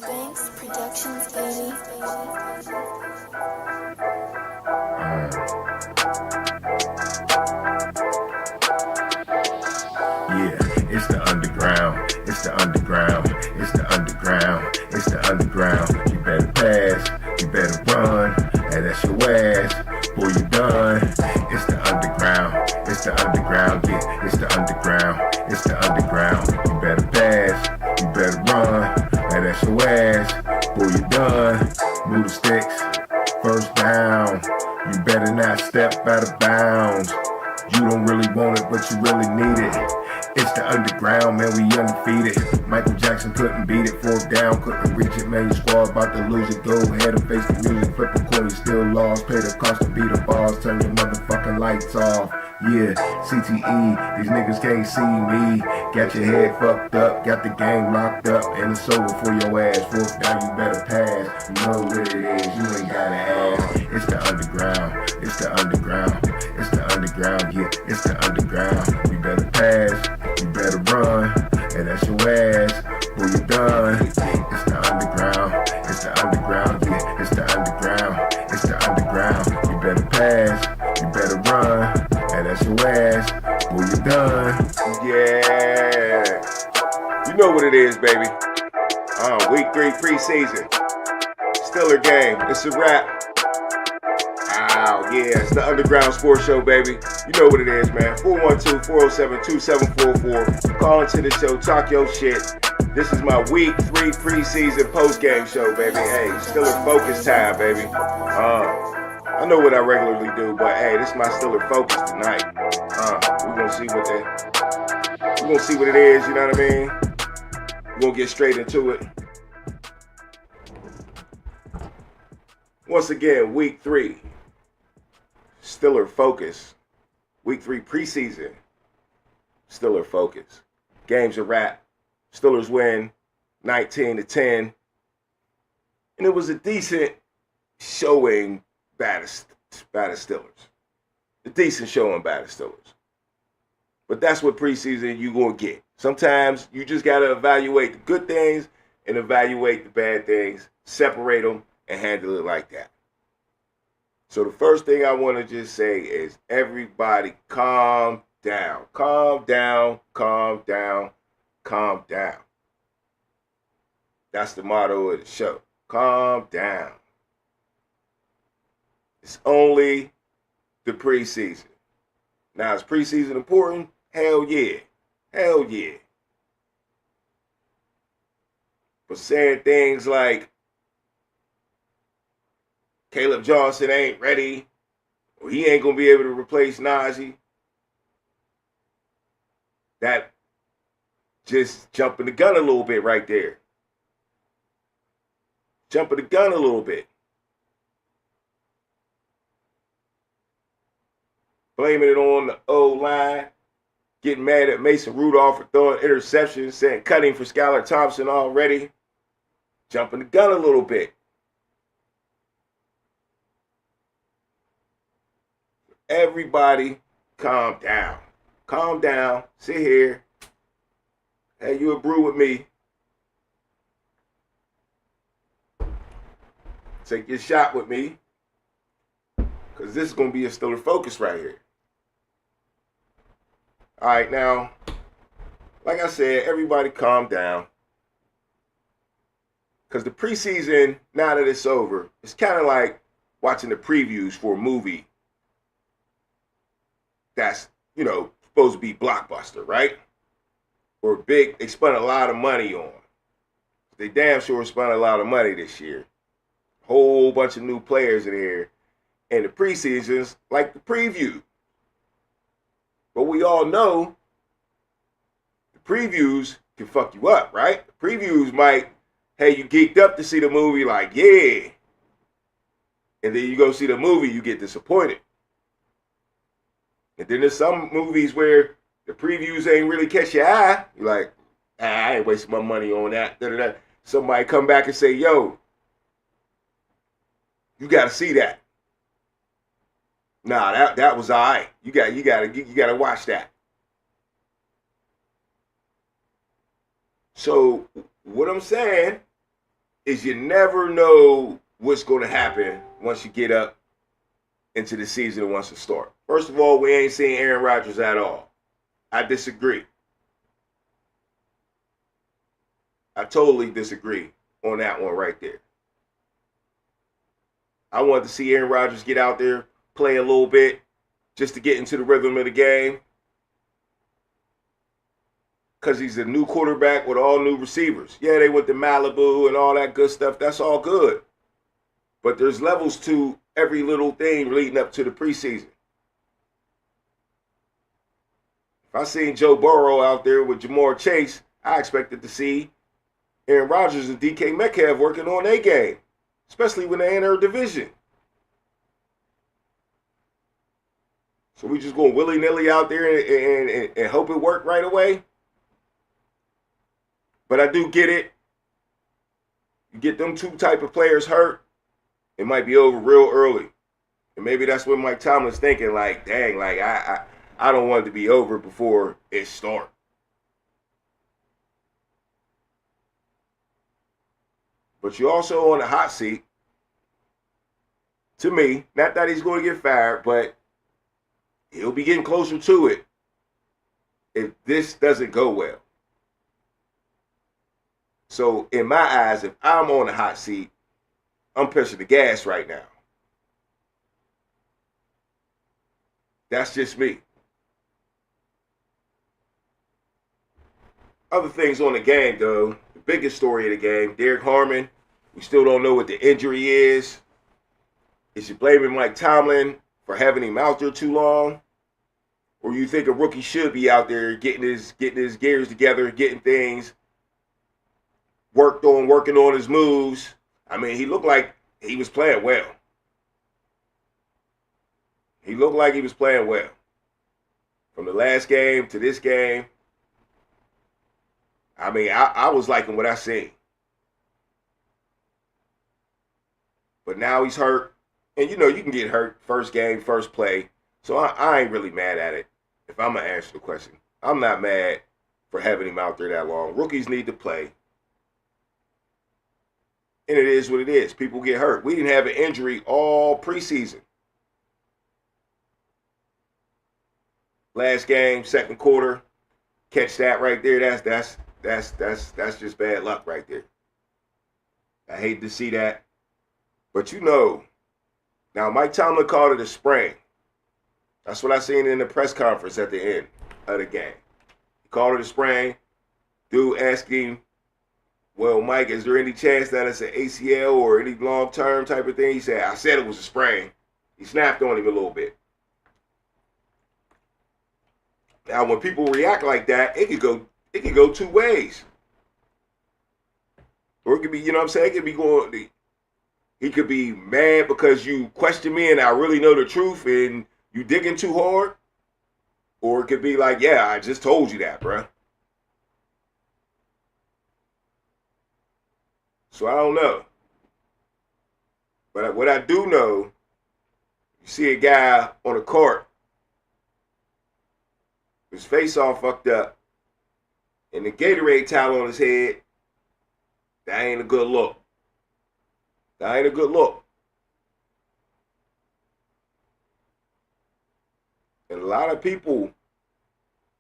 Banks Productions, baby. Yeah, it's the underground, it's the underground, it's the underground, it's the underground. You better pass, you better run, and that's your ass, boy, you done. It's the underground, it's the underground, yeah, it's the underground, it's the underground. You better pass, you better run, and that's your ass, boy, you done. Move the sticks, first down. You better not step out of bounds. You don't really want it, but you really need it. It's the underground, man, we undefeated. Michael Jackson couldn't beat it, fourth down, couldn't reach it, man, your squad about to lose it. Go ahead and face the music, flip a coin, you still lost. Pay the cost to beat the bars, turn your motherfucking lights off. Yeah, CTE, these niggas can't see me. Got your head fucked up, got the game locked up, and it's over for your ass. Fourth down, you better pass. You know what it is, you ain't gotta ask. It's the underground, it's the underground, it's the underground, yeah, it's the underground. You better pass, you better run, and that's your ass, boy, you done. It's the underground, it's the underground, yeah, it's the underground, it's the underground. You better pass, you better run, and that's your ass, boy, you done. Yeah, you know what it is, baby. Week 3 preseason, Stiller game, it's a wrap. Yeah, it's the Underground Sports Show, baby. You know what it is, man. 412-407-2744. Call into the show, talk your shit. This is my Week 3 preseason post-game show, baby. Hey, Stiller Focus time, baby. I know what I regularly do, but hey, this is my Stiller Focus tonight. We're gonna see what it is, you know what I mean? We're gonna get straight into it. Once again, Week 3. Stiller Focus. Week 3 preseason. Stiller Focus. Game's a wrap. Stillers win 19-10. And it was a decent showing by the Stillers. A decent showing by the Stillers. But that's what preseason you gonna get. Sometimes you just gotta evaluate the good things and evaluate the bad things, separate them, and handle it like that. So the first thing I want to just say is everybody calm down. Calm down, calm down, calm down. That's the motto of the show. Calm down. It's only the preseason. Now, is preseason important? Hell yeah. Hell yeah. But saying things like, Caleb Johnson ain't ready, or he ain't going to be able to replace Najee. That just jumping the gun a little bit right there. Jumping the gun a little bit. Blaming it on the O-line. Getting mad at Mason Rudolph for throwing interceptions, saying cutting for Skylar Thompson already. Jumping the gun a little bit. Everybody calm down. Calm down. Sit here. Have you a brew with me. Take your shot with me. Because this is going to be a Stiller Focus right here. All right, now, like I said, everybody calm down. Because the preseason, now that it's over, it's kind of like watching the previews for a movie that's, supposed to be blockbuster, right? Or big, they spent a lot of money on. They damn sure spent a lot of money this year. Whole bunch of new players in here. And the preseason's like the preview. But we all know the previews can fuck you up, right? The previews might, hey, you geeked up to see the movie, like, yeah. And then you go see the movie, you get disappointed. And then there's some movies where the previews ain't really catch your eye. You're like, I ain't wasting my money on that. Da-da-da. Somebody come back and say, yo, you got to see that. Nah, that was all right. You got to watch that. So what I'm saying is you never know what's going to happen once you get up into the season and wants to start. First of all, we ain't seen Aaron Rodgers at all. I disagree. I totally disagree on that one right there. I wanted to see Aaron Rodgers get out there, play a little bit, just to get into the rhythm of the game. Because he's a new quarterback with all new receivers. Yeah, they went to Malibu and all that good stuff. That's all good. But there's levels to every little thing leading up to the preseason. If I seen Joe Burrow out there with Jamar Chase, I expected to see Aaron Rodgers and DK Metcalf working on their game, especially when they enter a division. So we just going willy-nilly out there and hope it worked right away? But I do get it. You get them two type of players hurt, it might be over real early. And maybe that's what Mike Tomlin's thinking, like, dang, like I don't want it to be over before it starts. But you're also on the hot seat. To me, not that he's going to get fired, but he'll be getting closer to it if this doesn't go well. So in my eyes, if I'm on the hot seat, I'm pushing the gas right now. That's just me. Other things on the game, though. The biggest story of the game, Derek Harmon. We still don't know what the injury is. Is you blaming Mike Tomlin for having him out there too long? Or you think a rookie should be out there getting his gears together, getting things working on his moves? I mean, he looked like he was playing well. He looked like he was playing well. From the last game to this game, I mean, I was liking what I seen. But now he's hurt. And, you know, you can get hurt first game, first play. So I ain't really mad at it, if I'm going to answer the question. I'm not mad for having him out there that long. Rookies need to play. And it is what it is. People get hurt. We didn't have an injury all preseason. Last game, second quarter, catch that right there. That's just bad luck right there. I hate to see that. But you know, now Mike Tomlin called it a sprain. That's what I seen in the press conference at the end of the game. He called it a sprain. Dude asking, well, Mike, is there any chance that it's an ACL or any long-term type of thing? He said, I said it was a sprain. He snapped on him a little bit. Now, when people react like that, it could go two ways. Or it could be, you know what I'm saying? It could be going, he could be mad because you question me and I really know the truth and you digging too hard. Or it could be like, yeah, I just told you that, bruh. So I don't know. But what I do know, you see a guy on a court, his face all fucked up, and the Gatorade towel on his head, that ain't a good look. That ain't a good look. And a lot of people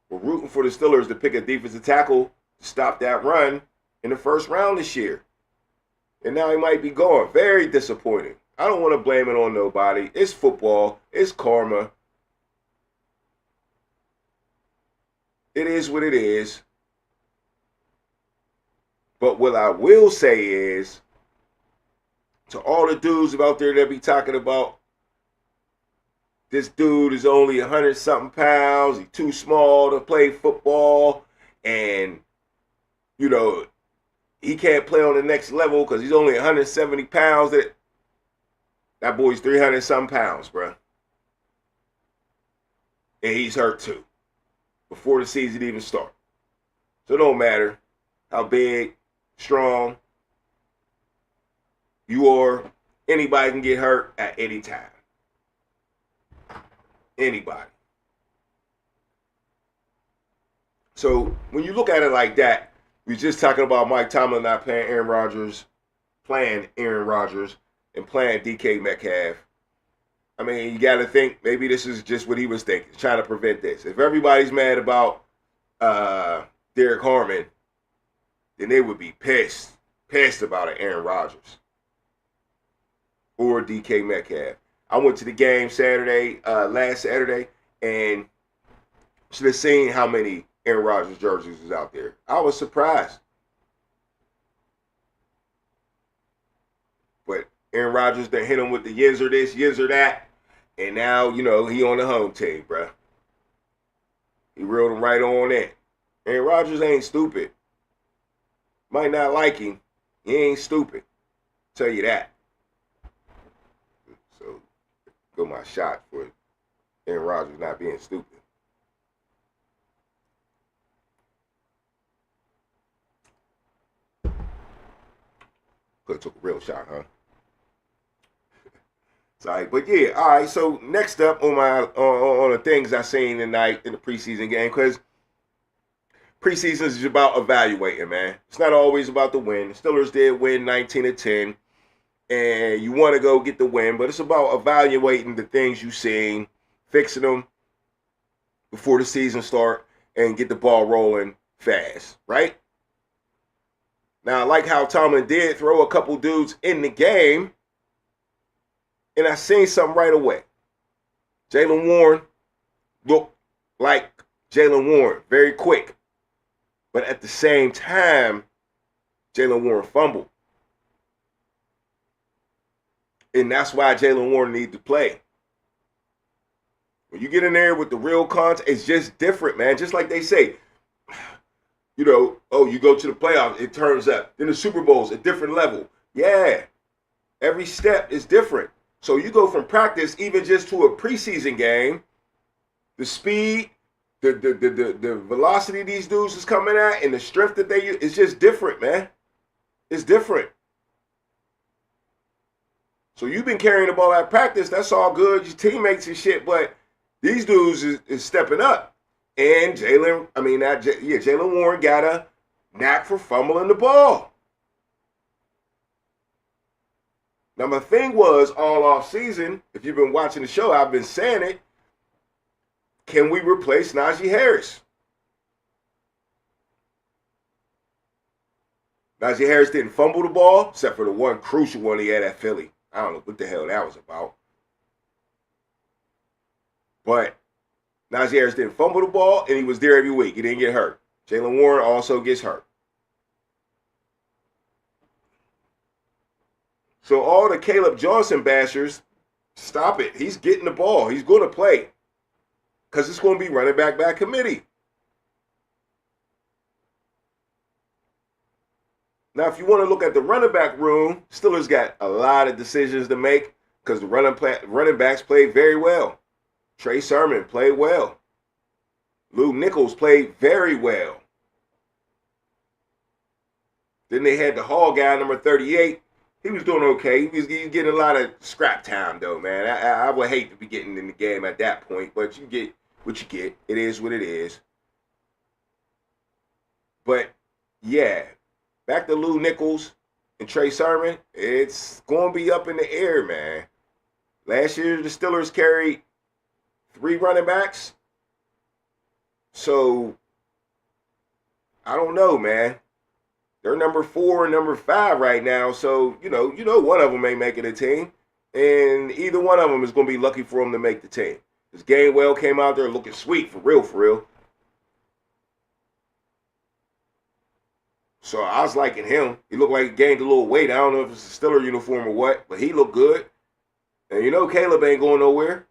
were rooting for the Steelers to pick a defensive tackle to stop that run in the first round this year. And now he might be gone. Very disappointing. I don't want to blame it on nobody. It's football. It's karma. It is what it is. But what I will say is, to all the dudes out there that be talking about, this dude is only 100-something pounds, he's too small to play football, and, you know, he can't play on the next level because he's only 170 pounds. That boy's 300-something pounds, bro. And he's hurt too, before the season even starts. So it don't matter how big, strong you are. Anybody can get hurt at any time. Anybody. So when you look at it like that, we're just talking about Mike Tomlin not paying Aaron Rodgers playing Aaron Rodgers and playing DK Metcalf. I mean, you got to think maybe this is just what he was thinking, trying to prevent this. If everybody's mad about Derek Harmon, then they would be pissed about it, Aaron Rodgers or DK Metcalf. I went to the game last Saturday, and should have seen how many Aaron Rodgers jerseys was out there. I was surprised. But Aaron Rodgers done hit him with the yizzer this, yizzer that, and now, he on the home team, bruh. He reeled him right on in. Aaron Rodgers ain't stupid. Might not like him. He ain't stupid. Tell you that. So, go my shot for Aaron Rodgers not being stupid. Could have took a real shot, huh? Sorry, but yeah, all right. So next up on the things I seen tonight in the preseason game, because preseason is about evaluating, man. It's not always about the win. The Steelers did win 19-10, and you want to go get the win, but it's about evaluating the things you've seen, fixing them before the season start, and get the ball rolling fast, right? Now, I like how Tomlin did throw a couple dudes in the game, and I seen something right away. Jaylen Warren looked like Jaylen Warren, very quick. But at the same time, Jaylen Warren fumbled. And that's why Jaylen Warren needs to play. When you get in there with the real content, it's just different, man. Just like they say, you go to the playoffs, it turns up. Then the Super Bowl's a different level. Yeah, every step is different. So you go from practice even just to a preseason game, the speed, the velocity these dudes is coming at, and the strength that they use, it's just different, man. It's different. So you've been carrying the ball at practice, that's all good, your teammates and shit, but these dudes is stepping up. And Jaylen Warren got a knack for fumbling the ball. Now, my thing was all off season, if you've been watching the show, I've been saying it, can we replace Najee Harris? Najee Harris didn't fumble the ball, except for the one crucial one he had at Philly. I don't know what the hell that was about. But Najee Harris didn't fumble the ball, and he was there every week. He didn't get hurt. Jaylen Warren also gets hurt. So all the Caleb Johnson bashers, stop it. He's getting the ball. He's going to play. Because it's going to be running back by committee. Now, if you want to look at the running back room, Steelers got a lot of decisions to make because the running backs played very well. Trey Sermon played well. Lou Nichols played very well. Then they had the Hall guy, number 38. He was doing okay. He was getting a lot of scrap time, though, man. I would hate to be getting in the game at that point, but you get what you get. It is what it is. But, yeah, back to Lou Nichols and Trey Sermon, it's going to be up in the air, man. Last year, the Steelers carried 3 running backs. So, I don't know, man. They're number 4 and number 5 right now. So, you know one of them ain't making a team. And either one of them is going to be lucky for them to make the team. This Gainwell came out there looking sweet, for real. So I was liking him. He looked like he gained a little weight. I don't know if it's a Steeler uniform or what, but he looked good. And Caleb ain't going nowhere.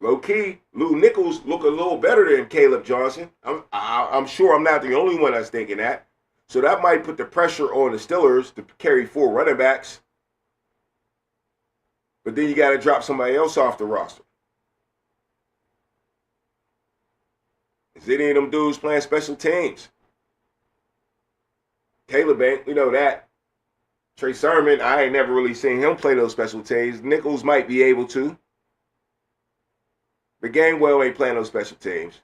Low-key, Lou Nichols look a little better than Caleb Johnson. I'm sure I'm not the only one that's thinking that. So that might put the pressure on the Steelers to carry 4 running backs. But then you got to drop somebody else off the roster. Is any of them dudes playing special teams? Caleb ain't, that. Trey Sermon, I ain't never really seen him play those special teams. Nichols might be able to. But Gainwell ain't playing those special teams.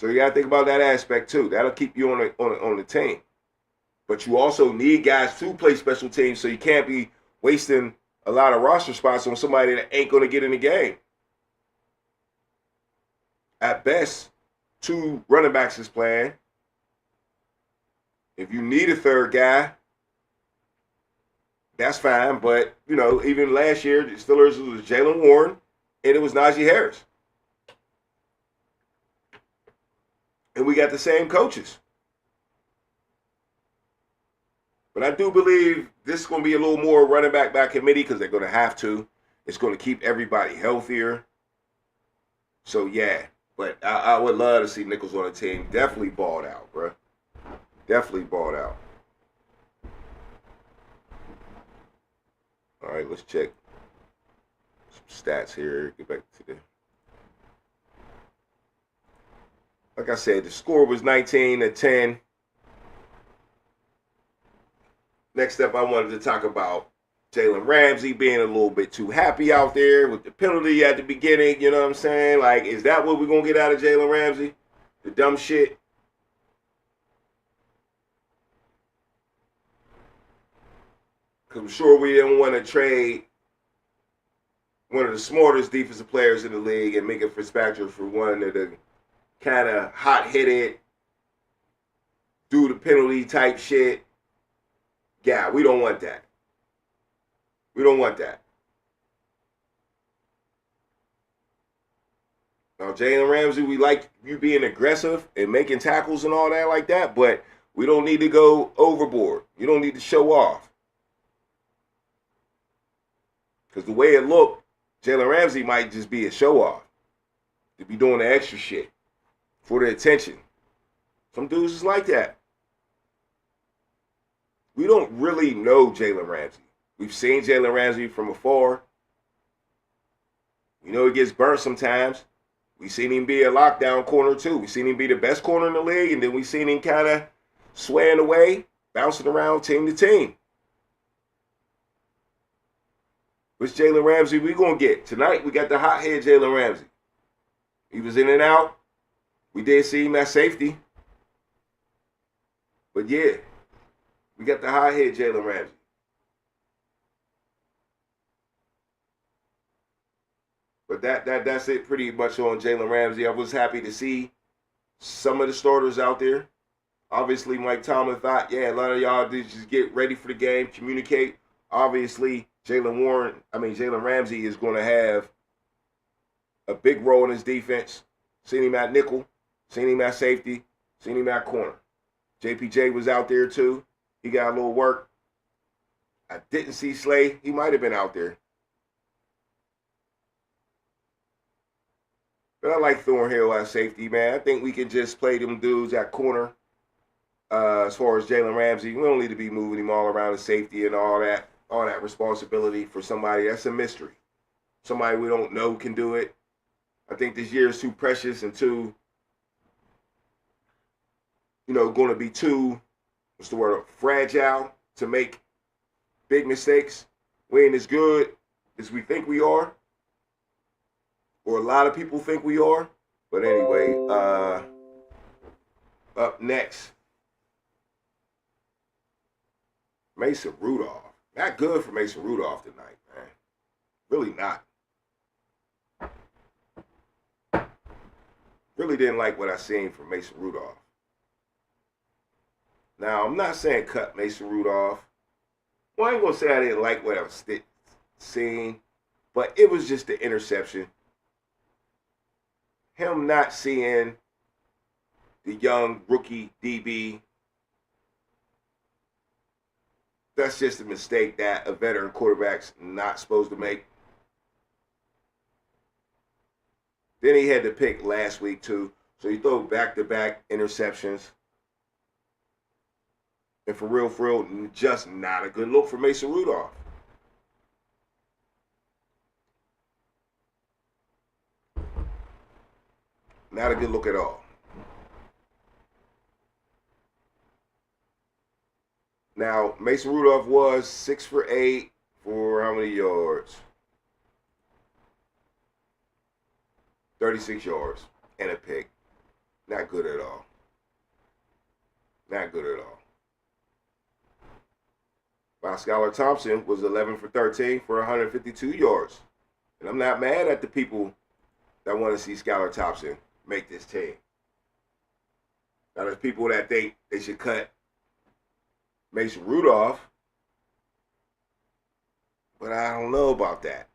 So you got to think about that aspect too. That'll keep you on the team. But you also need guys to play special teams, so you can't be wasting a lot of roster spots on somebody that ain't going to get in the game. At best, 2 running backs is playing. If you need a third guy, that's fine. But, you know, even last year, the Steelers was Jalen Warren, and it was Najee Harris. And we got the same coaches. But I do believe this is going to be a little more running back by committee because they're going to have to. It's going to keep everybody healthier. So, yeah. But I would love to see Nichols on the team. Definitely balled out, bro. Definitely balled out. All right, let's check some stats here. Get back to the... Like I said, the score was 19-10. Next up, I wanted to talk about Jalen Ramsey being a little bit too happy out there with the penalty at the beginning. You know what I'm saying? Like, is that what we're going to get out of Jalen Ramsey? The dumb shit? Because I'm sure we didn't want to trade one of the smartest defensive players in the league and Minka Fitzpatrick for one of the kind of hot-headed, do the penalty type shit. Yeah, we don't want that. We don't want that. Now, Jalen Ramsey, we like you being aggressive and making tackles and all that like that, but we don't need to go overboard. You don't need to show off. Because the way it looked, Jalen Ramsey might just be a show-off. To be doing the extra shit for the attention. Some dudes is like that. We don't really know Jalen Ramsey. We've seen Jalen Ramsey from afar. We know he gets burnt sometimes. We've seen him be a lockdown corner too. We've seen him be the best corner in the league, and then we've seen him kind of swaying away, bouncing around team to team. Which Jalen Ramsey we going to get? Tonight, we got the hothead Jalen Ramsey. He was in and out. We did see him at safety. But yeah, we got the hothead Jalen Ramsey. But that's it pretty much on Jalen Ramsey. I was happy to see some of the starters out there. Obviously, Mike Tomlin thought, yeah, a lot of y'all did just get ready for the game, communicate. Obviously, Jalen Ramsey is going to have a big role in his defense. Seen him at nickel, seen him at safety, seen him at corner. JPJ was out there too. He got a little work. I didn't see Slay. He might have been out there. But I like Thornhill at safety, man. I think we can just play them dudes at corner. As far as Jalen Ramsey, we don't need to be moving him all around the safety and all that responsibility for somebody. That's a mystery. Somebody we don't know can do it. I think this year is too precious and too, going to be too, fragile to make big mistakes. We ain't as good as we think we are. Or a lot of people think we are. But anyway, up next, Mason Rudolph. Not good for Mason Rudolph tonight, man. Really not. Really didn't like what I seen from Mason Rudolph. Now, I'm not saying cut Mason Rudolph. Well, I ain't going to say I didn't like what I was seeing, but it was just the interception. Him not seeing the young rookie DB, that's just a mistake that a veteran quarterback's not supposed to make. Then he had to pick last week too, so he threw back-to-back interceptions. And for real, just not a good look for Mason Rudolph. Not a good look at all. Now, Mason Rudolph was 6 for 8 for how many yards? 36 yards and a pick. Not good at all. Not good at all. While Skylar Thompson was 11 for 13 for 152 yards. And I'm not mad at the people that want to see Skylar Thompson make this team. Now, there's people that think they should cut Mason Rudolph, but I don't know about that.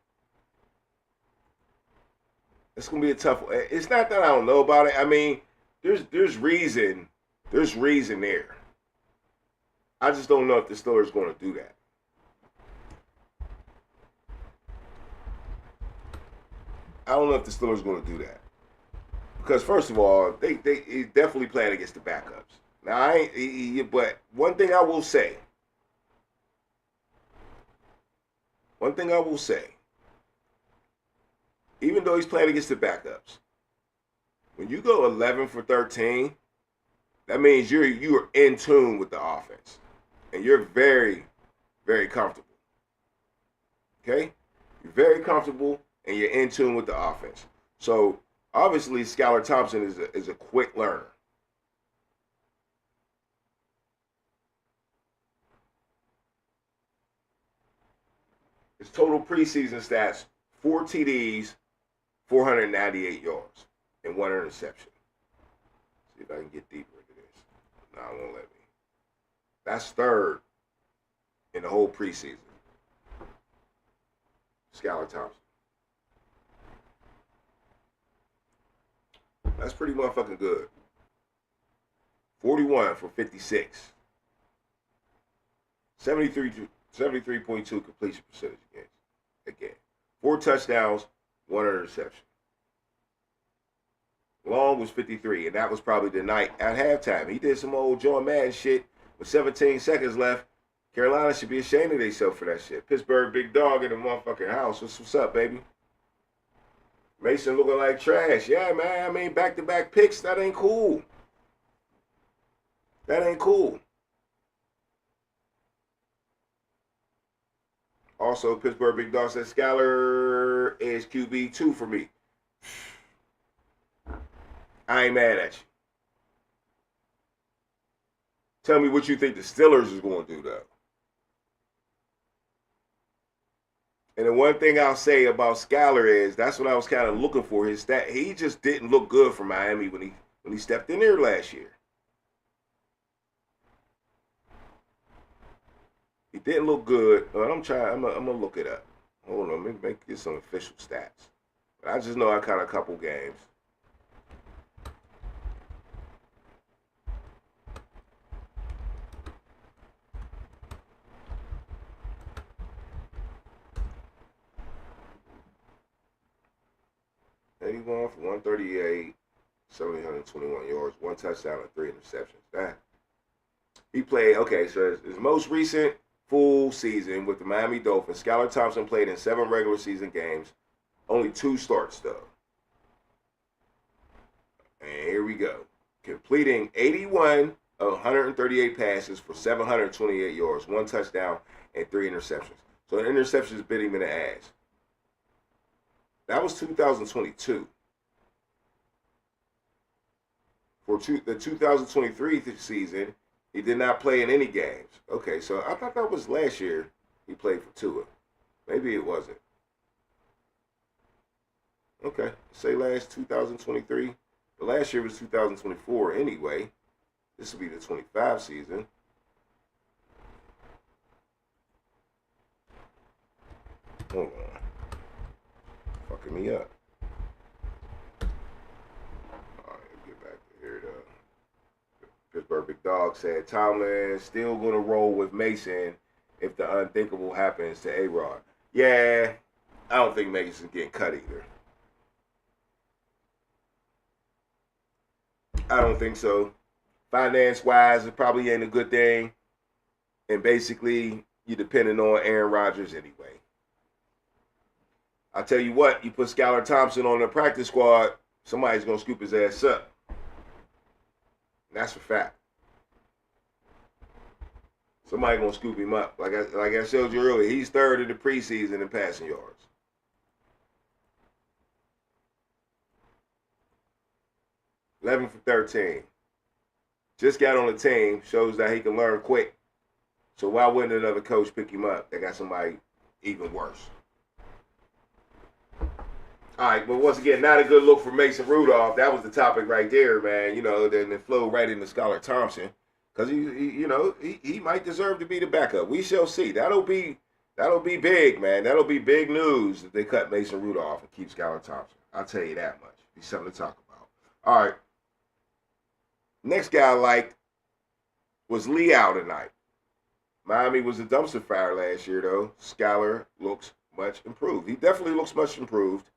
It's going to be a tough one. It's not that I don't know about it. I mean, there's reason. There's reason there. I just don't know if the Steelers are going to do that. I don't know if the Steelers are going to do that. Because, first of all, they definitely playing against the backups. Now, but one thing I will say, even though he's playing against the backups, when you go 11 for 13, that means you are in tune with the offense. And you're very, very comfortable. Okay? You're very comfortable and you're in tune with the offense. So, obviously, Skylar Thompson is a quick learner. His total preseason stats, 4 TDs, 498 yards, and 1 interception. See if I can get deeper into this. No, it won't let me. That's third in the whole preseason. Skylar Thompson. That's pretty motherfucking good. 41 for 56. 73.2 completion percentage again. 4 touchdowns, 1 interception. Long was 53, and that was probably the night at halftime. He did some old John Madden shit with 17 seconds left. Carolina should be ashamed of themselves for that shit. Pittsburgh big dog in the motherfucking house. What's up, baby? Mason looking like trash. Yeah, man. I mean, back-to-back picks. That ain't cool. That ain't cool. Also, Pittsburgh big dog says Skylar is QB2 for me. I ain't mad at you. Tell me what you think the Steelers is going to do, though. And the one thing I'll say about Skylar is that's what I was kind of looking for. His stat, he just didn't look good for Miami when he stepped in there last year. He didn't look good. I'm gonna look it up. Hold on, let me get some official stats. But I just know I caught a couple games. He won for 138, 721 yards, 1 touchdown, and 3 interceptions. He played, okay, so his most recent full season with the Miami Dolphins, Skylar Thompson played in 7 regular season games, only 2 starts, though. And here we go. Completing 81 of 138 passes for 728 yards, 1 touchdown, and 3 interceptions. So the interceptions bit him in the ass. That was 2022. For the 2023 season, he did not play in any games. Okay, so I thought that was last year he played for Tua. Maybe it wasn't. Okay, say last 2023. But last year was 2024 anyway. This will be the 25 season. Hold on. Fucking me up. Alright, get back to here though. Pittsburgh Big Dog said Tomlin still gonna roll with Mason if the unthinkable happens to A-Rod. Yeah, I don't think Mason's getting cut either. I don't think so. Finance-wise, it probably ain't a good thing. And basically, you're depending on Aaron Rodgers anyway. I tell you what, you put Skylar Thompson on the practice squad, somebody's going to scoop his ass up. And that's a fact. Somebody's going to scoop him up. Like I showed you earlier, he's third in the preseason in passing yards. 11 for 13. Just got on the team. Shows that he can learn quick. So why wouldn't another coach pick him up? They got somebody even worse. All right, but once again, not a good look for Mason Rudolph. That was the topic right there, man. You know, then it flowed right into Skylar Thompson because he might deserve to be the backup. We shall see. That'll be big, man. That'll be big news if they cut Mason Rudolph and keep Skylar Thompson. I'll tell you that much. Be something to talk about. All right. Next guy I liked was Leal tonight. Miami was a dumpster fire last year, though. Skylar looks much improved. He definitely looks much improved.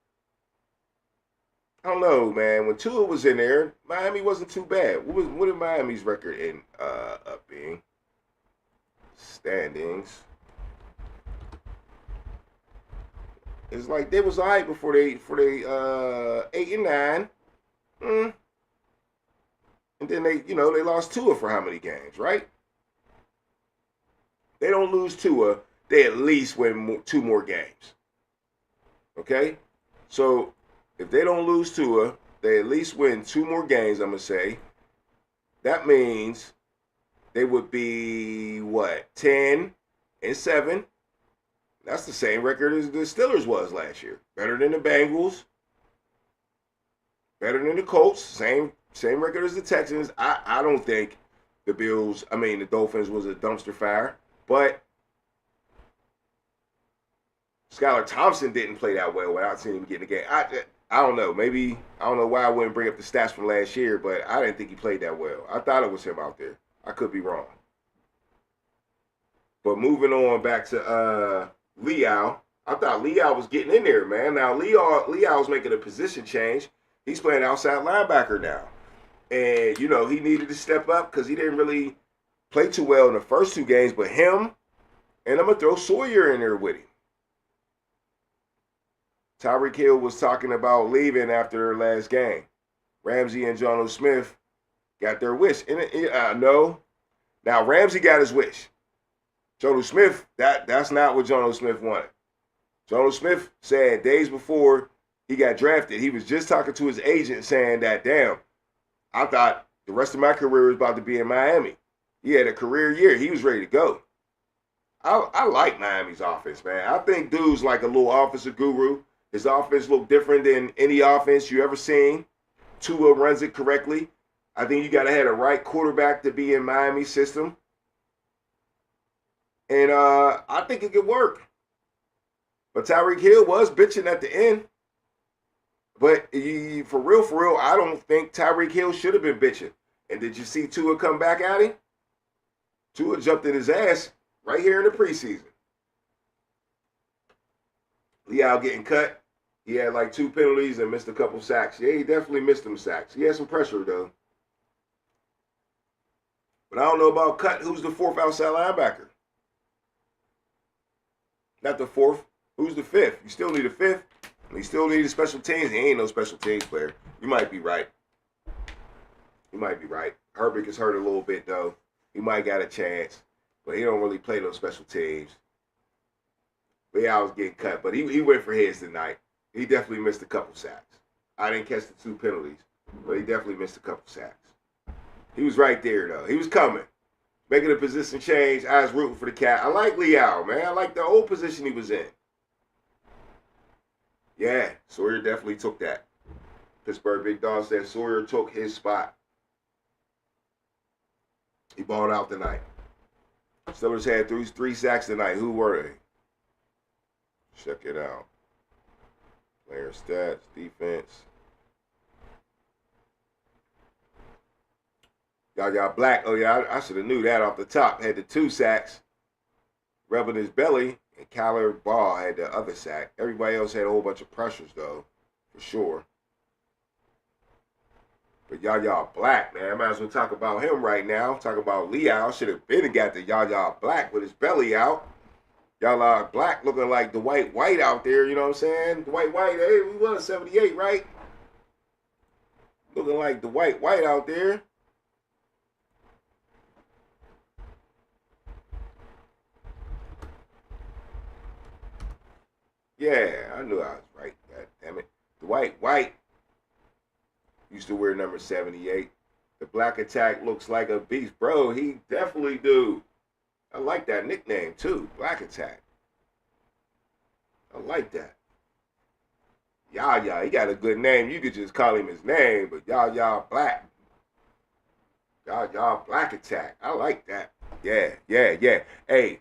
I don't know, man. When Tua was in there, Miami wasn't too bad. What did Miami's record end up being? Standings. It's like they was all right before they 8-9. And then they lost Tua for how many games, right? They don't lose Tua, they at least win 2 more games. Okay? So if they don't lose Tua, they at least win 2 more games, I'm going to say. That means they would be, 10-7. That's the same record as the Steelers was last year. Better than the Bengals. Better than the Colts. Same record as the Texans. I don't think the Dolphins was a dumpster fire. But Skylar Thompson didn't play that well without seeing him get in the game. I don't know. Maybe, I don't know why I wouldn't bring up the stats from last year, but I didn't think he played that well. I thought it was him out there. I could be wrong. But moving on back to Leal, I thought Leal was getting in there, man. Now, Leal's making a position change. He's playing outside linebacker now. And, he needed to step up because he didn't really play too well in the first 2 games, but him, and I'm going to throw Sawyer in there with him. Tyreek Hill was talking about leaving after their last game. Ramsey and Jonnu Smith got their wish. No. Now, Ramsey got his wish. Jonnu Smith, that's not what Jonnu Smith wanted. Jonnu Smith said days before he got drafted, he was just talking to his agent saying that, damn, I thought the rest of my career was about to be in Miami. He had a career year. He was ready to go. I like Miami's offense, man. I think dude's like a little offensive guru. His offense look different than any offense you ever seen. Tua runs it correctly. I think you got to have a right quarterback to be in Miami's system. And I think it could work. But Tyreek Hill was bitching at the end. But for real, I don't think Tyreek Hill should have been bitching. And did you see Tua come back at him? Tua jumped in his ass right here in the preseason. Leal getting cut. He had like 2 penalties and missed a couple sacks. Yeah, he definitely missed them sacks. He had some pressure, though. But I don't know about cut. Who's the 4th outside linebacker? Not the 4th. Who's the 5th? You still need a 5th. And you still need a special teams. He ain't no special teams player. You might be right. Herbig is hurt a little bit, though. He might got a chance. But he don't really play those special teams. But yeah, I was getting cut. But he went for his tonight. He definitely missed a couple sacks. I didn't catch the 2 penalties. But he definitely missed a couple sacks. He was right there, though. He was coming. Making a position change. I was rooting for the cat. I like Leal, man. I like the old position he was in. Yeah, Sawyer definitely took that. Pittsburgh Big Dog said Sawyer took his spot. He balled out tonight. Steelers had 3 sacks tonight. Who were they? Check it out. Player stats, defense. Y'all Black. Oh, yeah, I should have knew that off the top. Had the 2 sacks. Rubbing his belly. And Kyler Ball had the other sack. Everybody else had a whole bunch of pressures, though. For sure. But y'all Black, man. I might as well talk about him right now. Talk about Leal. Should have been got the y'all Black with his belly out. Y'all Black looking like the White out there, you know what I'm saying? The White, hey, we won 78, right? Looking like the White out there. Yeah, I knew I was right. God damn it. The White. Used to wear number 78. The Black Attack looks like a beast. Bro, he definitely do. I like that nickname too, Black Attack. I like that. Yah, he got a good name. You could just call him his name, but Yah Black. Yah Black Attack. I like that. Yeah. Hey,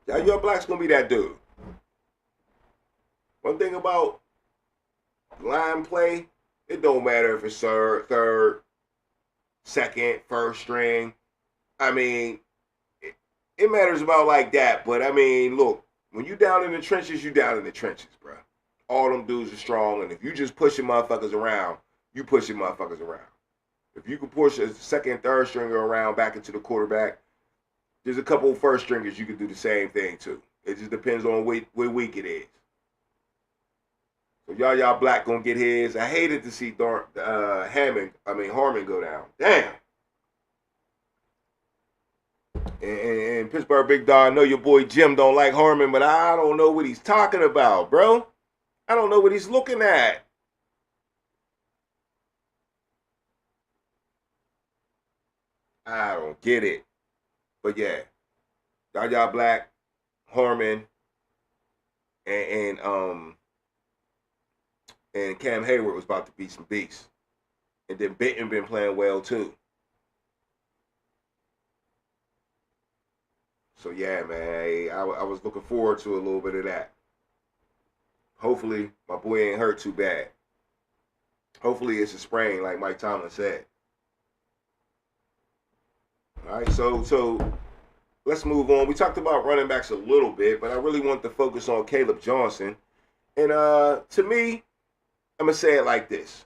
Yah Black's gonna be that dude. One thing about line play, it don't matter if it's third, second, first string. I mean, it matters about like that. But I mean, look, when you down in the trenches, you down in the trenches, bro. All them dudes are strong, and if you just pushing motherfuckers around, you pushing motherfuckers around. If you can push a second, third stringer around back into the quarterback, there's a couple of first stringers you can do the same thing too. It just depends on what week it is. So Yah Black gonna get his. I hated to see Harmon go down. Damn. And Pittsburgh Big Dog, I know your boy Jim don't like Harmon, but I don't know what he's talking about, bro. I don't know what he's looking at. I don't get it. But yeah, Yah Black, Harmon, and Cam Hayward was about to be some beasts. And then Benton been playing well too. So yeah, man, I was looking forward to a little bit of that. Hopefully, my boy ain't hurt too bad. Hopefully, it's a sprain, like Mike Tomlin said. All right, so let's move on. We talked about running backs a little bit, but I really want to focus on Caleb Johnson. And to me, I'm going to say it like this.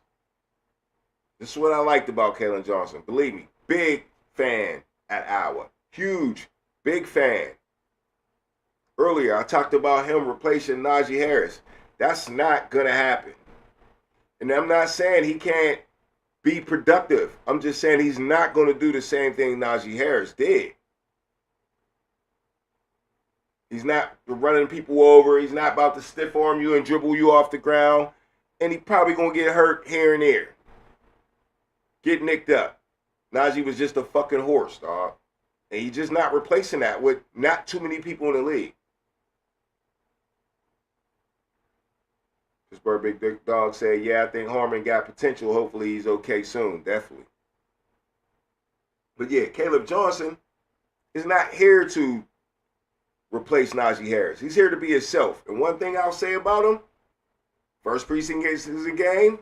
This is what I liked about Caleb Johnson. Believe me, big fan at Iowa. Huge, big fan. Earlier, I talked about him replacing Najee Harris. That's not going to happen. And I'm not saying he can't be productive. I'm just saying he's not going to do the same thing Najee Harris did. He's not running people over. He's not about to stiff arm you and dribble you off the ground. And he's probably going to get hurt here and there. Get nicked up. Najee was just a fucking horse, dog. And he's just not replacing that with not too many people in the league. Pittsburgh Big Dog said, yeah, I think Harmon got potential. Hopefully he's okay soon. Definitely. But yeah, Caleb Johnson is not here to replace Najee Harris. He's here to be himself. And one thing I'll say about him, first preseason game,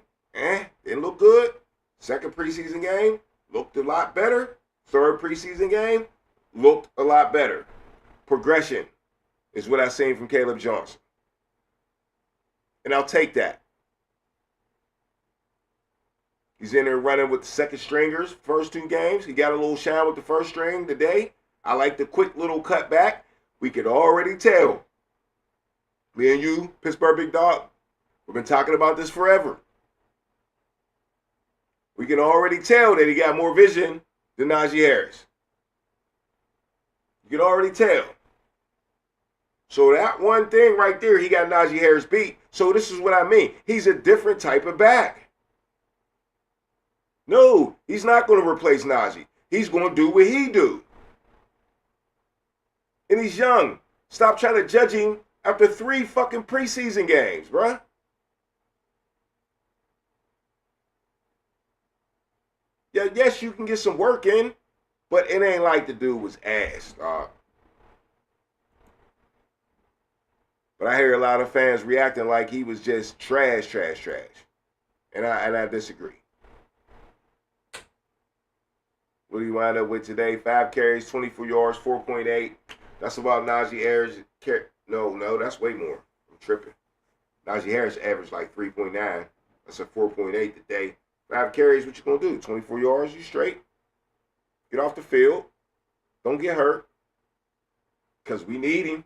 didn't look good. Second preseason game, looked a lot better. Third preseason game, looked a lot better. Progression is what I've seen from Caleb Johnson. And I'll take that. He's in there running with the second stringers, first two games. He got a little shine with the first string today. I like the quick little cutback. We could already tell. Me and you, Pittsburgh Big Dog, we've been talking about this forever. We can already tell that he got more vision than Najee Harris. You can already tell. So that one thing right there, he got Najee Harris beat. So this is what I mean. He's a different type of back. No, he's not going to replace Najee. He's going to do what he do. And he's young. Stop trying to judge him after 3 fucking preseason games, bruh. Yeah, yes, you can get some work in, but it ain't like the dude was ass, dog. But I hear a lot of fans reacting like he was just trash. And I disagree. What do you wind up with today? 5 carries, 24 yards, 4.8. That's about Najee Harris. No, that's way more. I'm tripping. Najee Harris averaged like 3.9. That's a 4.8 today. 5 carries, what you gonna do? 24 yards, you straight. Get off the field. Don't get hurt. Because we need him.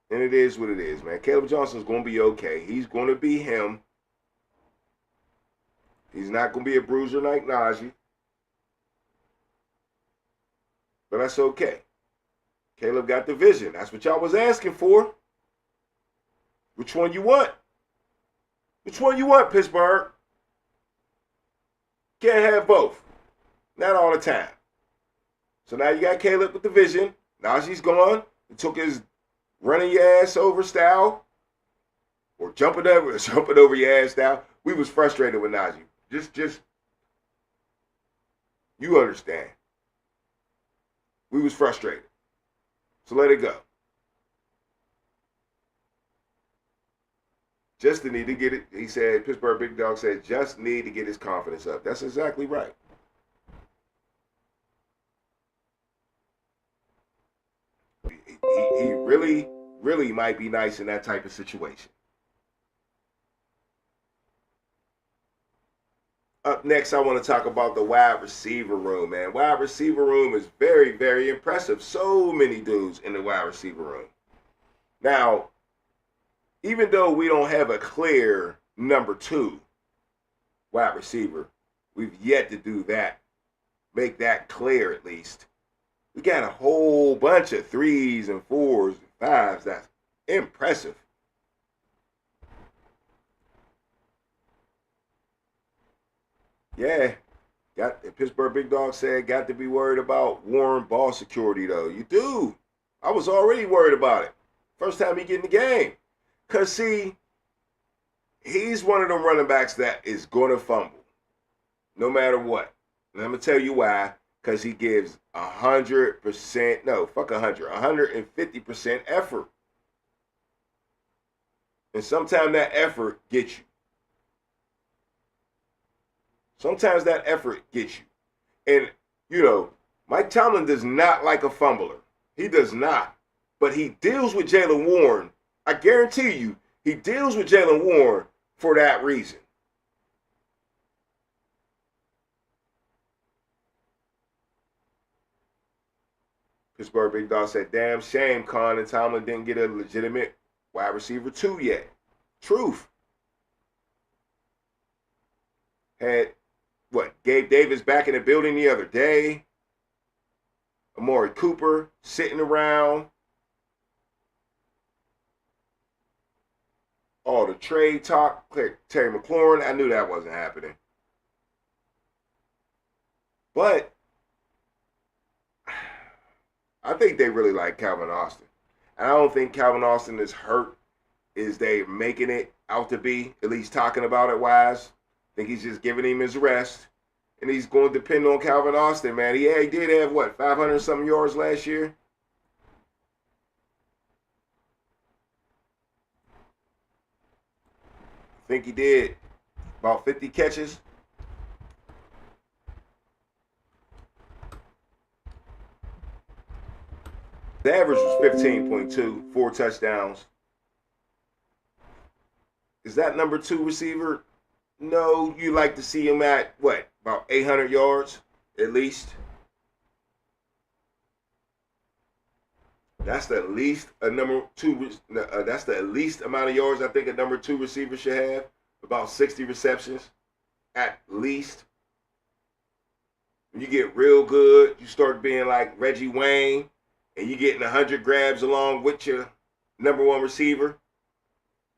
And it is what it is, man. Caleb Johnson's going to be okay. He's going to be him. He's not going to be a bruiser like Najee. But that's okay. Caleb got the vision. That's what y'all was asking for. Which one you want? Which one you want, Pittsburgh? Can't have both. Not all the time. So now you got Caleb with the vision. Najee's gone. He took his running your ass over style. Or jumping over your ass style. We was frustrated with Najee. Just you understand. We was frustrated. So let it go. Just need to get it. He said, Pittsburgh Big Dog said, just need to get his confidence up. That's exactly right. He really, really might be nice in that type of situation. Up next, I want to talk about the wide receiver room, man. Wide receiver room is very, very impressive. So many dudes in the wide receiver room. Now, even though we don't have a clear number 2 wide receiver, we've yet to do that. Make that clear at least. We got a whole bunch of 3s and 4s and 5s. That's impressive. Yeah, got the Pittsburgh Big Dog said, got to be worried about Warren ball security, though. You do. I was already worried about it. First time he get in the game. Because, see, he's one of them running backs that is going to fumble no matter what. And I'm going to tell you why. Because he gives 100%, no, fuck 100, 150% effort. And sometimes that effort gets you. Sometimes that effort gets you. And, you know, Mike Tomlin does not like a fumbler. He does not. But he deals with Jaylen Warren. I guarantee you, he deals with Jaylen Warren for that reason. Pittsburgh Big Dog said, damn shame Khan and Tomlin didn't get a legitimate wide receiver 2 yet. Truth. Had, Gabe Davis back in the building the other day. Amari Cooper sitting around. All the trade talk. Terry McLaurin. I knew that wasn't happening. But I think they really like Calvin Austin. And I don't think Calvin Austin is hurt as they making it out to be, at least talking about it wise. I think he's just giving him his rest. And he's going to depend on Calvin Austin, man. He did have, 500-something yards last year? I think he did. About 50 catches. The average was 15.2, 4 touchdowns. Is that number 2 receiver? No, you like to see him at, about 800 yards at least? That's the least a number 2. That's the least amount of yards I think a number 2 receiver should have. About 60 receptions at least. When you get real good, you start being like Reggie Wayne, and you're getting 100 grabs along with your number 1 receiver.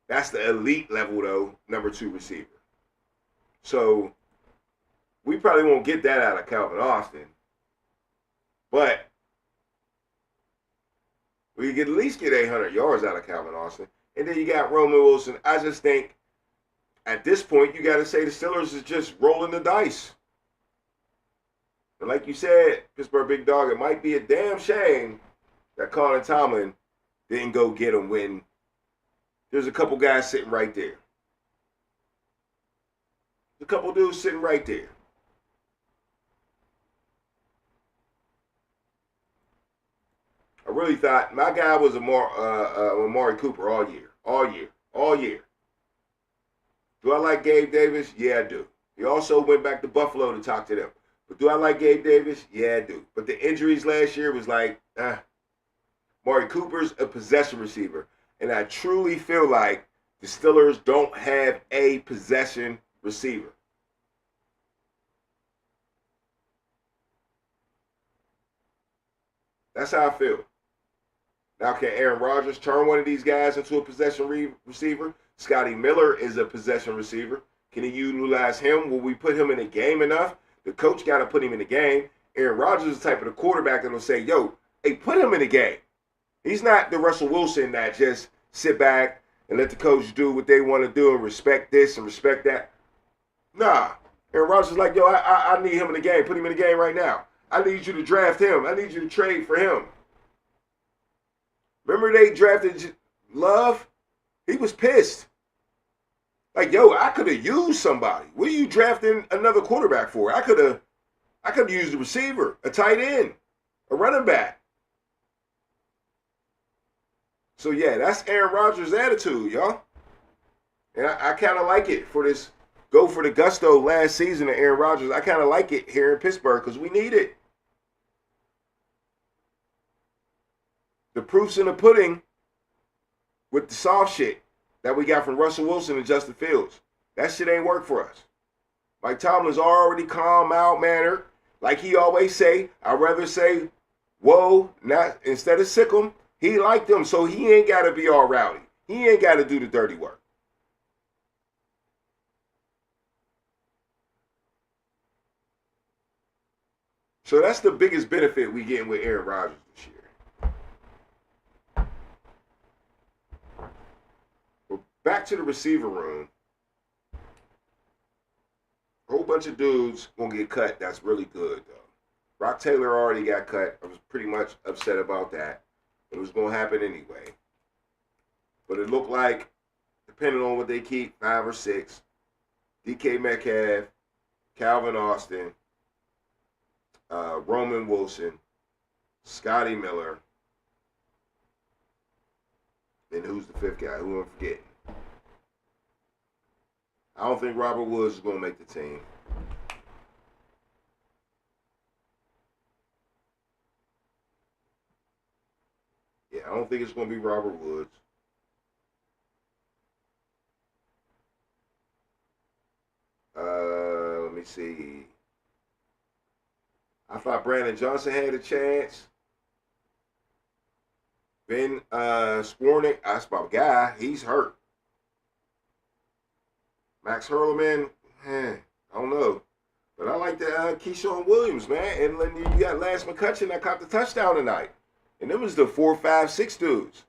That's the elite level, though, number 2 receiver. So we probably won't get that out of Calvin Austin. But we can at least get 800 yards out of Calvin Austin. And then you got Roman Wilson. I just think at this point you got to say the Steelers is just rolling the dice. And like you said, Pittsburgh Big Dog, it might be a damn shame that Colin Tomlin didn't go get him when there's a couple guys sitting right there. A couple dudes sitting right there. I really thought my guy was Amari Cooper all year. Do I like Gabe Davis? Yeah, I do. He also went back to Buffalo to talk to them. But do I like Gabe Davis? Yeah, I do. But the injuries last year was like, Amari Cooper's a possession receiver. And I truly feel like the Steelers don't have a possession receiver. That's how I feel. Now, can Aaron Rodgers turn one of these guys into a possession receiver? Scotty Miller is a possession receiver. Can he utilize him? Will we put him in a game enough? The coach got to put him in the game. Aaron Rodgers is the type of the quarterback that will say, yo, hey, put him in the game. He's not the Russell Wilson that just sit back and let the coach do what they want to do and respect this and respect that. Nah. Aaron Rodgers is like, yo, I need him in the game. Put him in the game right now. I need you to draft him. I need you to trade for him. Remember they drafted Love? He was pissed. Like, yo, I could have used somebody. What are you drafting another quarterback for? I could have used a receiver, a tight end, a running back. So, yeah, that's Aaron Rodgers' attitude, y'all. And I kind of like it for this go for the gusto last season of Aaron Rodgers. I kind of like it here in Pittsburgh because we need it. The proof's in the pudding with the soft shit that we got from Russell Wilson and Justin Fields. That shit ain't work for us. Mike Tomlin's already calm, mild-mannered. Like he always say, I'd rather say, whoa, not instead of sick 'em. He liked them, so he ain't got to be all rowdy. He ain't got to do the dirty work. So that's the biggest benefit we getting with Aaron Rodgers this year. Well, back to the receiver room. A whole bunch of dudes gonna get cut. That's really good, though. Rock Taylor already got cut. I was pretty much upset about that. It was gonna happen anyway. But it looked like, depending on what they keep, 5 or 6, DK Metcalf, Calvin Austin, Roman Wilson, Scotty Miller, and who's the 5th guy? Who I'm forgetting? I don't think Robert Woods is going to make the team. Yeah, I don't think it's going to be Robert Woods. Let me see. I thought Brandon Johnson had a chance. Ben Swarnick, that's my guy. He's hurt. Max Hurlman, I don't know. But I like the Keyshawn Williams, man. And then you got Lance McCutcheon that caught the touchdown tonight. And them was the 4, 5, 6 dudes.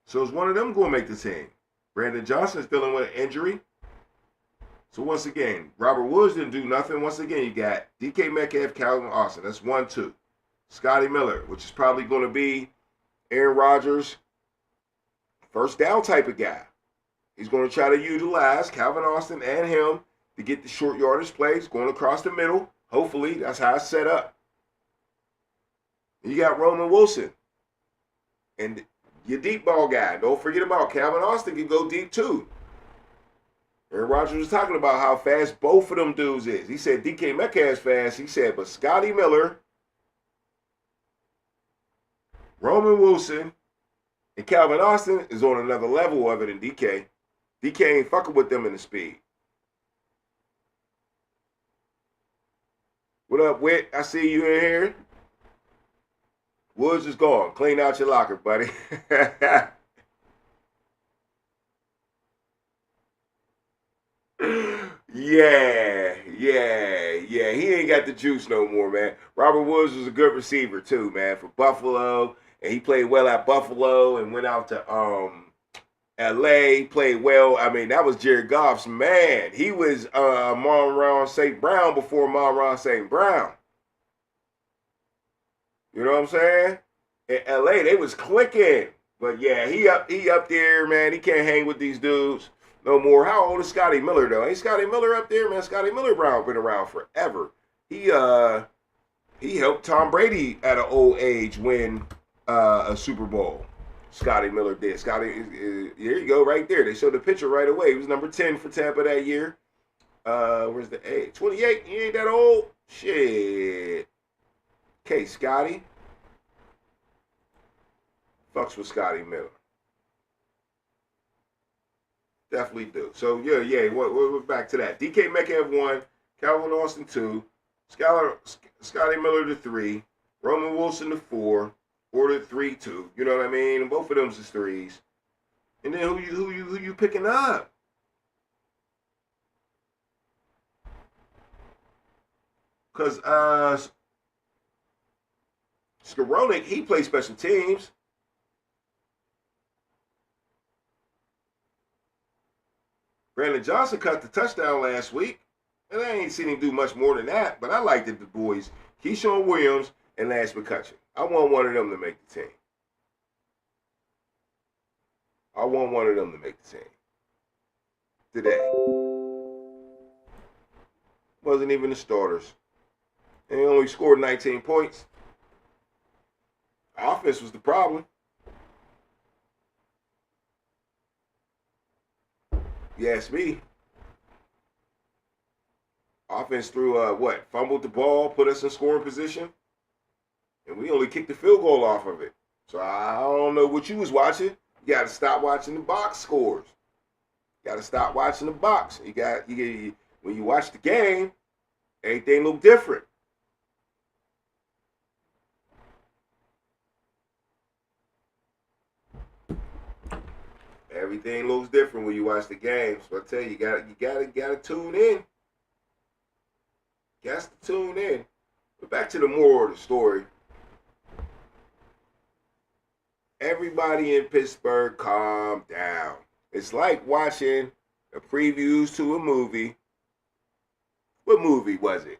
So it's one of them going to make the team. Brandon Johnson's dealing with an injury. So once again, Robert Woods didn't do nothing. Once again, you got DK Metcalf, Calvin Austin. That's 1, 2. Scotty Miller, which is probably going to be Aaron Rodgers' first down type of guy. He's going to try to utilize Calvin Austin and him to get the short yardage plays going across the middle. Hopefully, that's how it's set up. You got Roman Wilson and your deep ball guy. Don't forget about Calvin Austin can go deep too. Aaron Rodgers was talking about how fast both of them dudes is. He said DK Metcalf's fast. He said, but Scotty Miller, Roman Wilson, and Calvin Austin is on another level other than DK. DK ain't fucking with them in the speed. What up, Whit? I see you in here. Woods is gone. Clean out your locker, buddy. Yeah. He ain't got the juice no more, man. Robert Woods was a good receiver too, man, for Buffalo, and he played well at Buffalo and went out to L.A. Played well. I mean, that was Jared Goff's man. He was Monron St. Brown before Monron St. Brown. You know what I'm saying? In L.A., they was clicking, but yeah, he up there, man. He can't hang with these dudes no more. How old is Scotty Miller, though? Ain't Scotty Miller up there, man? Scotty Miller Brown been around forever. He helped Tom Brady at an old age win a Super Bowl. Scotty Miller did. Scotty, here you go, right there. They showed the picture right away. He was number 10 for Tampa that year. Where's the age? 28. He ain't that old. Shit. Okay, Scotty. Fucks with Scotty Miller. Definitely do. So, yeah, we're back to that. DK Metcalf 1, Calvin Austin 2, Scotty Miller to 3, Roman Wilson to 4, or the 3-2. You know what I mean? And both of them's is threes. And then who you picking up? Because Skowronek, he plays special teams. Brandon Johnson caught the touchdown last week. And I ain't seen him do much more than that. But I liked the boys, Keyshawn Williams and Lance McCutcheon. I want one of them to make the team. I want one of them to make the team. Today. Wasn't even the starters. And he only scored 19 points. Offense was the problem. You ask me. Offense threw fumbled the ball, put us in scoring position, and we only kicked the field goal off of it. So I don't know what you was watching. You got to stop watching the box scores. You got to stop watching the box. When you watch the game, everything look different. Everything looks different when you watch the game. So I tell you, you gotta tune in. Got to tune in. But back to the moral of the story. Everybody in Pittsburgh, calm down. It's like watching the previews to a movie. What movie was it?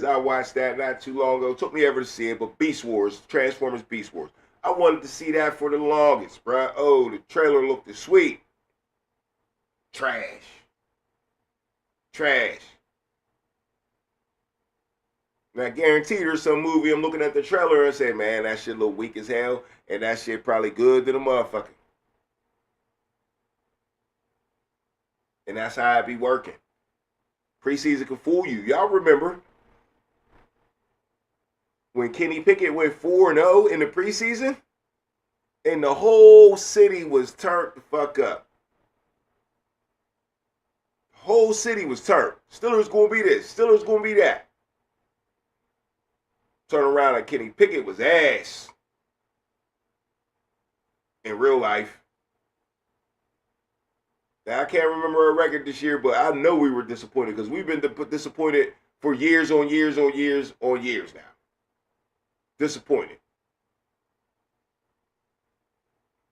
I watched that not too long ago. It took me ever to see it, but Beast Wars, Transformers Beast Wars. I wanted to see that for the longest, bruh. Oh, the trailer looked sweet. Trash. And I guarantee there's some movie I'm looking at the trailer and say, man, that shit look weak as hell, and that shit probably good to the motherfucker. And that's how I be working. Preseason can fool you. Y'all remember when Kenny Pickett went 4-0 in the preseason? And the whole city was turned the fuck up. The whole city was turned. Steelers gonna be this. Steelers gonna be that. Turn around and Kenny Pickett was ass. In real life. Now, I can't remember our record this year, but I know we were disappointed because we've been disappointed for years on years now. Disappointed.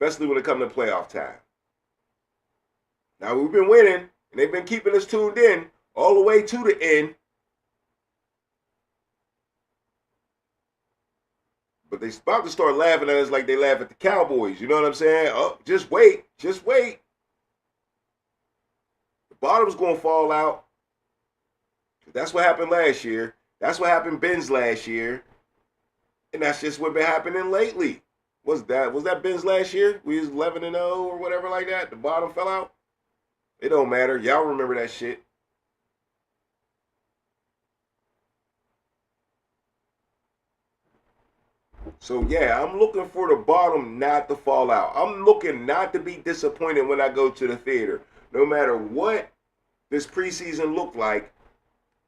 Especially when it comes to playoff time. Now, we've been winning, and they've been keeping us tuned in all the way to the end. But they're about to start laughing at us like they laugh at the Cowboys. You know what I'm saying? Oh, just wait. Just wait. The bottom's going to fall out. That's what happened last year. That's what happened Ben's last year. And that's just what's been happening lately. Was that Ben's last year? We was 11-0 or whatever like that. The bottom fell out. It don't matter. Y'all remember that shit. So, yeah, I'm looking for the bottom not to fall out. I'm looking not to be disappointed when I go to the theater. No matter what this preseason looked like,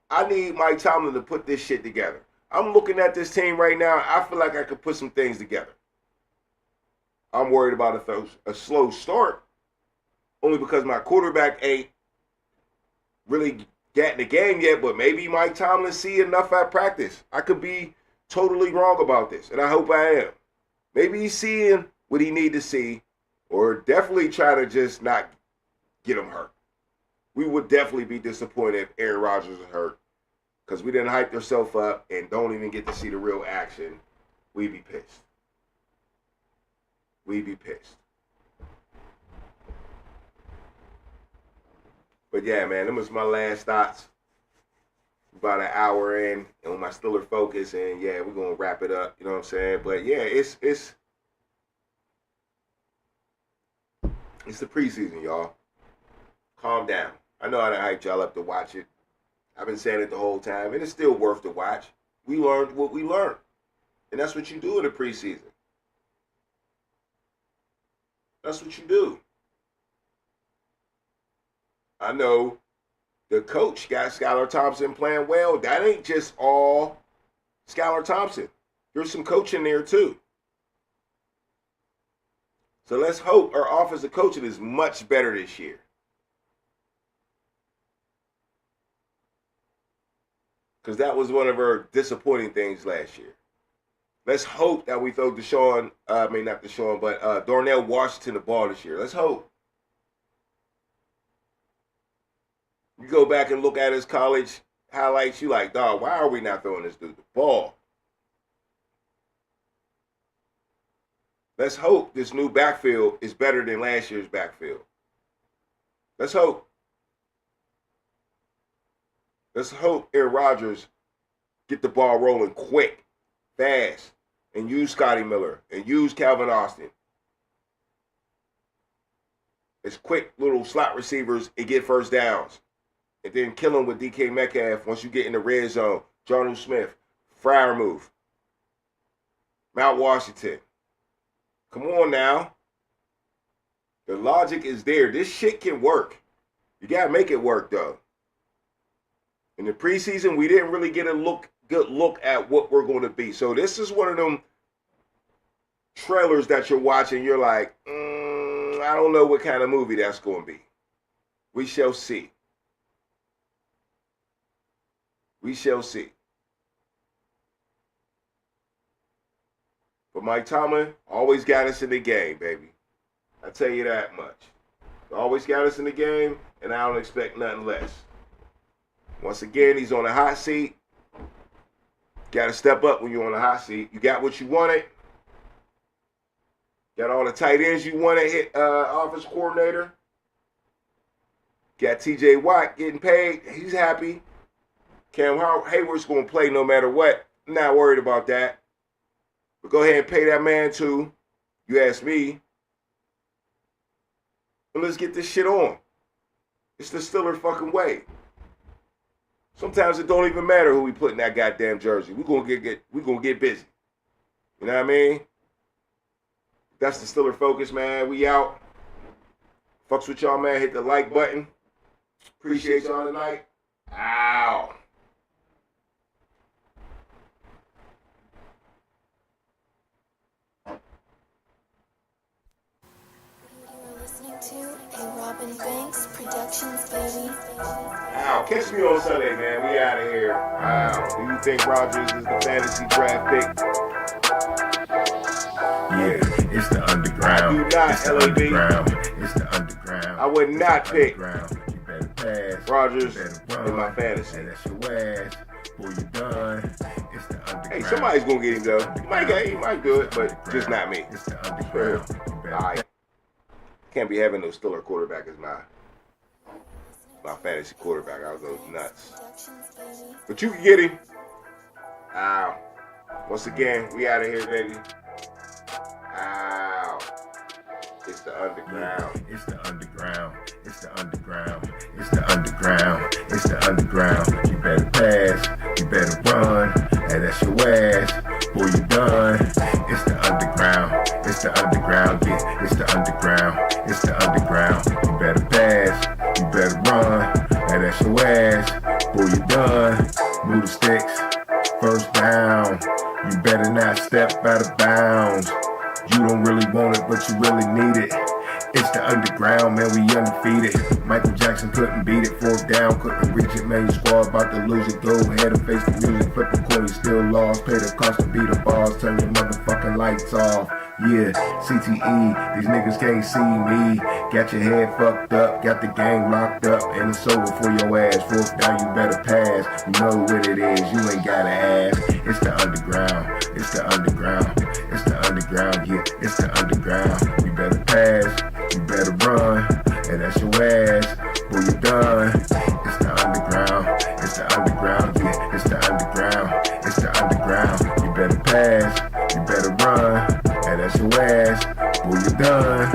I need Mike Tomlin to put this shit together. I'm looking at this team right now. I feel like I could put some things together. I'm worried about a slow start only because my quarterback ain't really getting the game yet, but maybe Mike Tomlin see enough at practice. I could be totally wrong about this, and I hope I am. Maybe he's seeing what he need to see, or definitely try to just not get him hurt. We would definitely be disappointed if Aaron Rodgers is hurt, because we didn't hype ourselves up and don't even get to see the real action. We'd be pissed. We'd be pissed. But yeah, man, them was my last thoughts. About an hour in on my Steeler focus, and yeah, we're gonna wrap it up. You know what I'm saying? But yeah, it's the preseason, y'all. Calm down. I know I done hyped y'all up to watch it. I've been saying it the whole time, and it's still worth to watch. We learned what we learned, and that's what you do in the preseason. That's what you do. I know the coach got Skylar Thompson playing well. That ain't just all Skylar Thompson. There's some coaching there too. So let's hope our offensive coaching is much better this year. Because that was one of our disappointing things last year. Let's hope that we throw Darnell Washington the ball this year. Let's hope. You go back and look at his college highlights, you like, dog, why are we not throwing this dude the ball? Let's hope this new backfield is better than last year's backfield. Let's hope. Let's hope Aaron Rodgers get the ball rolling quick, fast, and use Scotty Miller and use Calvin Austin as quick little slot receivers and get first downs. And then kill them with DK Metcalf once you get in the red zone. Jonnu Smith, Freiermuth, Mount Washington. Come on now. The logic is there. This shit can work. You got to make it work, though. In the preseason, we didn't really get a good look at what we're going to be. So this is one of them trailers that you're watching. You're like, I don't know what kind of movie that's going to be. We shall see. We shall see. But Mike Tomlin always got us in the game, baby. I tell you that much. Always got us in the game, and I don't expect nothing less. Once again, he's on the hot seat. Got to step up when you're on the hot seat. You got what you wanted. Got all the tight ends you wanted, hit offense coordinator. Got T.J. Watt getting paid. He's happy. Cam Hayward's going to play no matter what. I'm not worried about that. But go ahead and pay that man too. You ask me. And let's get this shit on. It's the Steelers fucking way. Sometimes it don't even matter who we put in that goddamn jersey. We're gonna get busy. You know what I mean? That's the Steeler focus, man. We out. Fucks with y'all, man. Hit the like button. Appreciate y'all tonight. Ow. To a Robin Banks Productions, baby. Ow, catch me on Sunday, man. We out of here. Ow. Do you think Rodgers is the fantasy draft pick? Yeah, it's the underground. I do not, it's the LAB. underground. It's the underground. I would not pick You better pass. Rodgers You better run. in my fantasy. And that's your ass. Boy, you done. It's the underground. Hey, somebody's gonna get him though. He might do it, but just not me. It's the underground. You better Alright. Can't be having no Steeler quarterback as my fantasy quarterback. I'll go nuts. But you can get him. Ow. Once again, we out of here, baby. Ow. It's the underground. It's the underground. It's the underground. It's the underground. It's the underground. You better pass. You better run. And that's your ass. Boy, you done. It's the underground. It's the underground. Yeah, it's the underground. It's the underground. You better pass. You better run. And that's your ass. Boy, you done. Move the sticks. First down. You better not step out of bounds. You don't really want it, but you really need it. It's the underground, man, we undefeated. Michael Jackson couldn't beat it. Fourth down, couldn't reach it, man, your squad about to lose it. Go ahead and face the music, flip a coin, you still lost. Pay the cost to beat the balls, turn your motherfucking lights off. Yeah, CTE, these niggas can't see me. Got your head fucked up, got the game locked up, and it's over for your ass. Fourth down, you better pass. You know what it is, you ain't gotta ask. It's the underground, it's the underground, it's the underground, yeah, it's the underground. You better pass, you better run, and that's your ass. Boy, you done. It's the underground, it's the underground, yeah, it's the underground, it's the underground. You better pass, you better run, and that's your ass. Boy, you done.